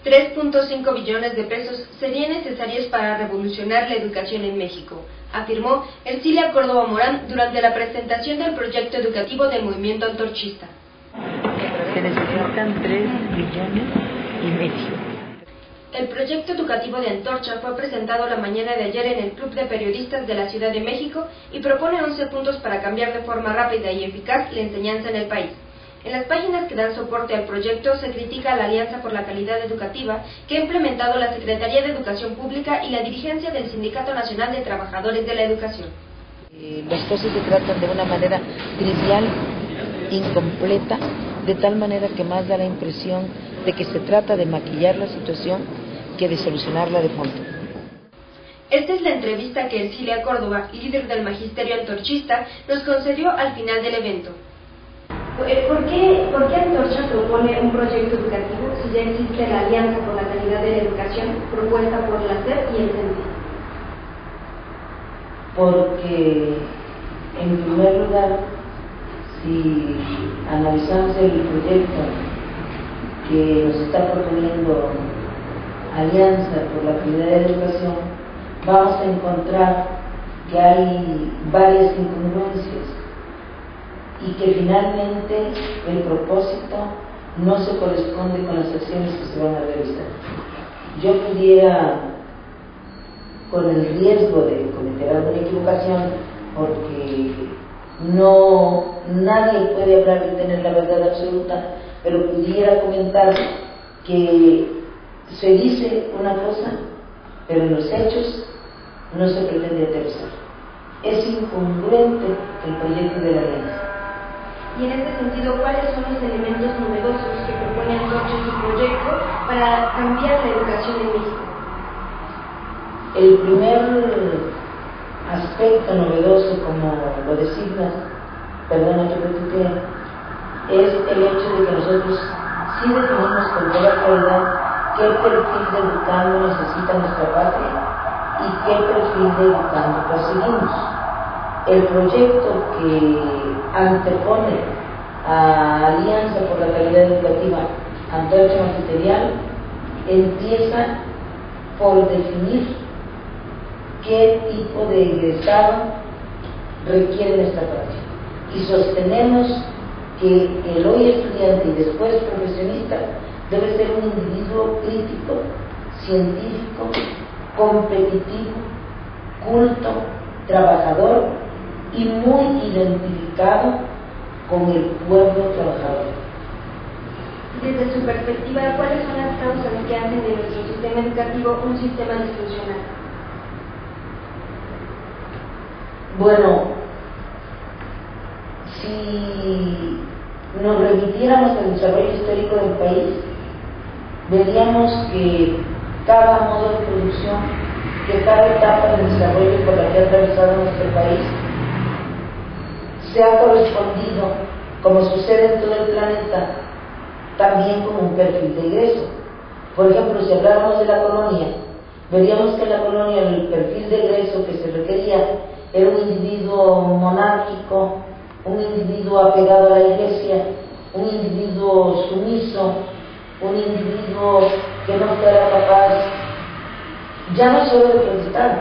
3.5 billones de pesos serían necesarios para revolucionar la educación en México, afirmó Ercilia Córdoba Morán durante la presentación del proyecto educativo del movimiento antorchista. Se necesitan 3,5 billones. El proyecto educativo de Antorcha fue presentado la mañana de ayer en el Club de Periodistas de la Ciudad de México y propone 11 puntos para cambiar de forma rápida y eficaz la enseñanza en el país. En las páginas que dan soporte al proyecto se critica a la Alianza por la Calidad Educativa que ha implementado la Secretaría de Educación Pública y la dirigencia del Sindicato Nacional de Trabajadores de la Educación. Las cosas se tratan de una manera trivial, incompleta, de tal manera que más da la impresión de que se trata de maquillar la situación que de solucionarla de fondo. Esta es la entrevista que Ercilia Córdoba, líder del magisterio antorchista, nos concedió al final del evento. ¿Por qué Antorcha propone un proyecto educativo si ya existe la Alianza por la Calidad de la Educación propuesta por la SEP y el CENTE? Porque, en primer lugar, si analizamos el proyecto que nos está proponiendo Alianza por la Calidad de la Educación, vamos a encontrar que hay varias incongruencias y que finalmente el propósito no se corresponde con las acciones que se van a realizar. Yo pudiera, con el riesgo de cometer alguna equivocación, porque nadie puede hablar de tener la verdad absoluta, pero pudiera comentar que se dice una cosa, pero en los hechos no se pretende aterrizar. Es incongruente el proyecto de la Alianza. Y en este sentido, ¿cuáles son los elementos novedosos que propone Antorcha en su proyecto para cambiar la educación en México? El primer aspecto novedoso, como lo designas, perdona que repite, es el hecho de que nosotros sí definimos con toda claridad qué perfil de educando necesita nuestra patria y qué perfil de educando perseguimos. El proyecto que antepone a Alianza por la Calidad Educativa, Antorcha Magisterial, empieza por definir qué tipo de egresado requiere nuestra patria. Y sostenemos que el hoy estudiante y después profesionista debe ser un individuo crítico, científico, competitivo, culto, trabajador y muy identificado con el pueblo trabajador. Desde su perspectiva, ¿cuáles son las causas que hacen de nuestro sistema educativo un sistema disfuncional? Bueno, si nos remitiéramos al desarrollo histórico del país, veríamos que cada modo de producción, que cada etapa del desarrollo por la que ha atravesado nuestro país, se ha correspondido, como sucede en todo el planeta, también con un perfil de ingreso. Por ejemplo, si habláramos de la colonia, veríamos que en la colonia el perfil de ingreso que se requería era un individuo monárquico, un individuo apegado a la iglesia, un individuo sumiso, un individuo que no fuera capaz ya no solo de protestar,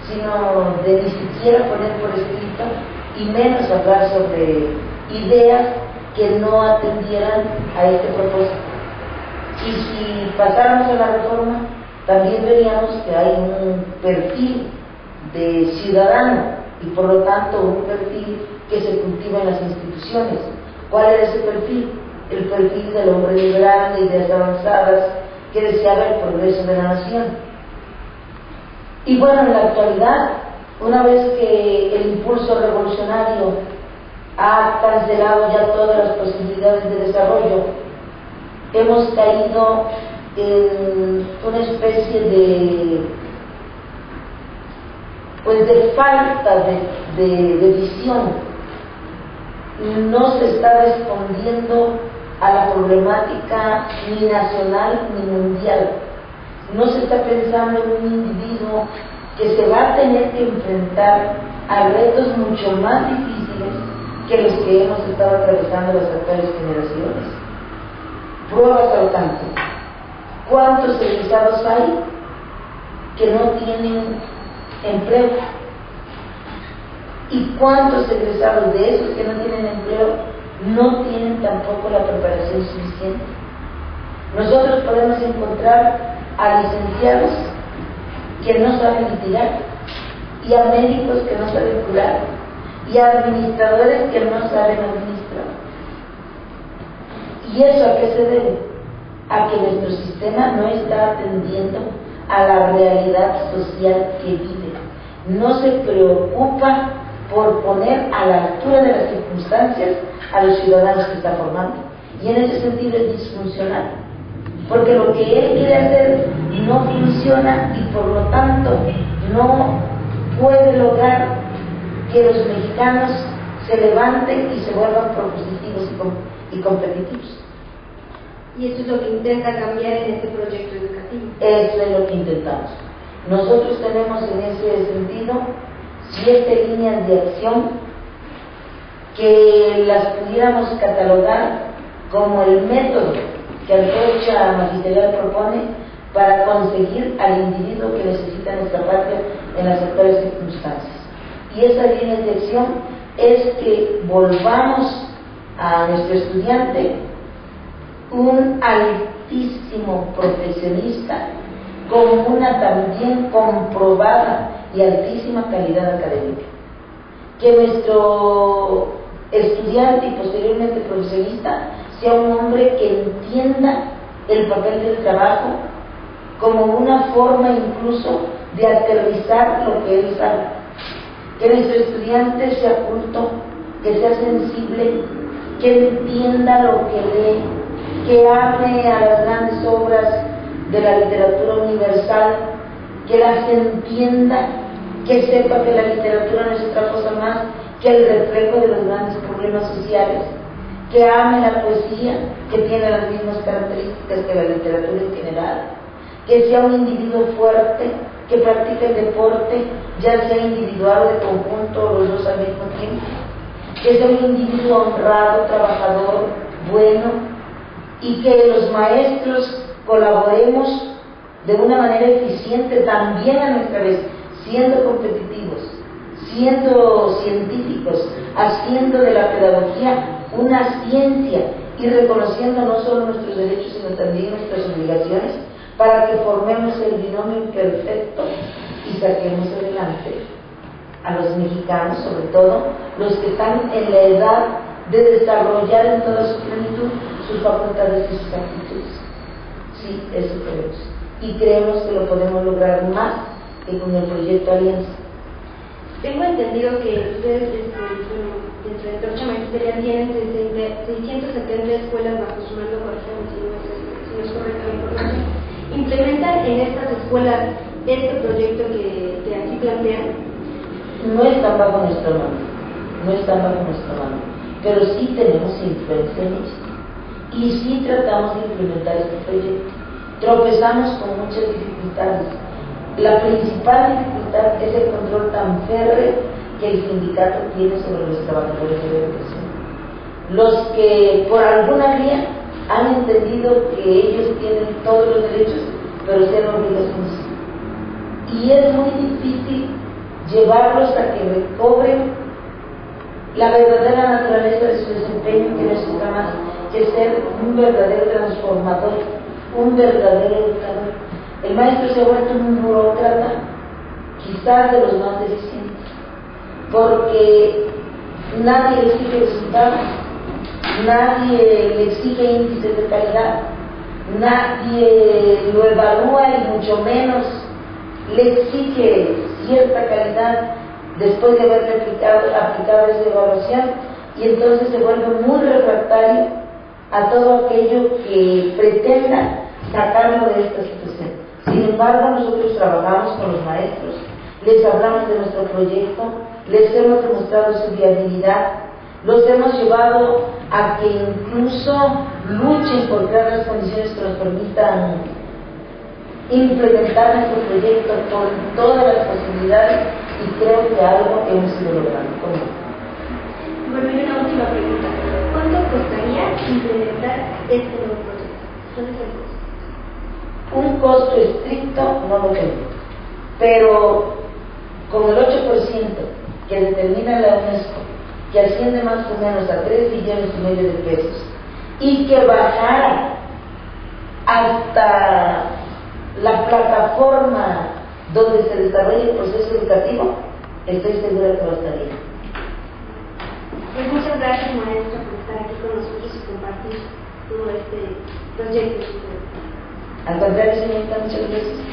sino de ni siquiera poner por escrito y menos hablar sobre ideas que no atendieran a este propósito. Y si pasáramos a la reforma, también veríamos que hay un perfil de ciudadano y por lo tanto un perfil que se cultiva en las instituciones. ¿Cuál era ese perfil? El perfil del hombre liberal, de ideas avanzadas, que deseaba el progreso de la nación. Y bueno, en la actualidad, una vez que el impulso revolucionario ha cancelado ya todas las posibilidades de desarrollo, hemos caído en una especie de falta de visión. No se está respondiendo a la problemática ni nacional ni mundial. No se está pensando en un individuo que se va a tener que enfrentar a retos mucho más difíciles que los que hemos estado atravesando las actuales generaciones. Pruebas al tanto. ¿Cuántos egresados hay que no tienen empleo? ¿Y cuántos egresados de esos que no tienen empleo no tienen tampoco la preparación suficiente? Nosotros podemos encontrar a licenciados que no saben litigar, y a médicos que no saben curar, y a administradores que no saben administrar. ¿Y eso a qué se debe? A que nuestro sistema no está atendiendo a la realidad social que vive. No se preocupa por poner a la altura de las circunstancias a los ciudadanos que está formando. Y en ese sentido es disfuncional, porque lo que él quiere hacer no funciona y por lo tanto no puede lograr que los mexicanos se levanten y se vuelvan propositivos y competitivos. Y eso es lo que intenta cambiar en este proyecto educativo. Eso es lo que intentamos. Nosotros tenemos en ese sentido 7 líneas de acción que las pudiéramos catalogar como el método que Antorcha Magisterial propone para conseguir al individuo que necesita nuestra patria en las actuales circunstancias. Y esa línea de acción es que volvamos a nuestro estudiante un altísimo profesionista con una también comprobada y altísima calidad académica. Que nuestro estudiante y posteriormente profesionista sea un hombre que entienda el papel del trabajo como una forma incluso de aterrizar lo que él sabe. Que nuestro estudiante sea culto, que sea sensible, que entienda lo que lee, que ame a las grandes obras de la literatura universal, que las entienda, que sepa que la literatura no es otra cosa más que el reflejo de los grandes problemas sociales, que ame la poesía, que tiene las mismas características que la literatura en general, que sea un individuo fuerte, que practique el deporte, ya sea individual o de conjunto o los dos al mismo tiempo, que sea un individuo honrado, trabajador, bueno, y que los maestros colaboremos de una manera eficiente también a nuestra vez, siendo competitivos, siendo científicos, haciendo de la pedagogía una ciencia y reconociendo no solo nuestros derechos sino también nuestras obligaciones, para que formemos el binomio perfecto y saquemos adelante a los mexicanos, sobre todo los que están en la edad de desarrollar en toda su plenitud sus facultades y sus actitudes. Sí, eso queremos. Y creemos que lo podemos lograr más que con el proyecto Alianza. Tengo entendido que ustedes, dentro de Antorcha Magisterial, tienen 670 escuelas bajo su mando, si no es correcta la información. ¿Implementan en estas escuelas este proyecto que aquí plantean? No están bajo nuestra mano, pero sí tenemos influencia en esto. Y sí tratamos de implementar este proyecto. Tropezamos con muchas dificultades. La principal dificultad es el control tan férreo que el sindicato tiene sobre los trabajadores de la educación. Los que por alguna vía han entendido que ellos tienen todos los derechos, pero tienen obligaciones. Y es muy difícil llevarlos a que recobren la verdadera naturaleza de su desempeño, que no es otra más que ser un verdadero transformador, un verdadero educador. El maestro se ha vuelto un burócrata, quizás de los más deficientes, porque nadie le exige resultados, nadie le exige índices de calidad, nadie lo evalúa y mucho menos le exige cierta calidad después de haberle aplicado esa evaluación, y entonces se vuelve muy refractario a todo aquello que pretenda sacarlo de esta situación. Sin embargo, nosotros trabajamos con los maestros, les hablamos de nuestro proyecto, les hemos demostrado su viabilidad, los hemos llevado a que incluso luchen por crear las condiciones que nos permitan implementar nuestro proyecto con todas las posibilidades, y creo que algo hemos ido logrando. Bueno, y una última pregunta. ¿Cuánto costaría implementar este nuevo proyecto? costo estricto no lo tengo, pero con el 8% que determina la UNESCO, que asciende más o menos a 3,5 billones de pesos, y que bajara hasta la plataforma donde se desarrolla el proceso educativo, estoy segura que va a estar bien. Pues muchas gracias, maestra, por estar aquí con nosotros y compartir todo este proyecto. Al contrario, señorita, muchas gracias.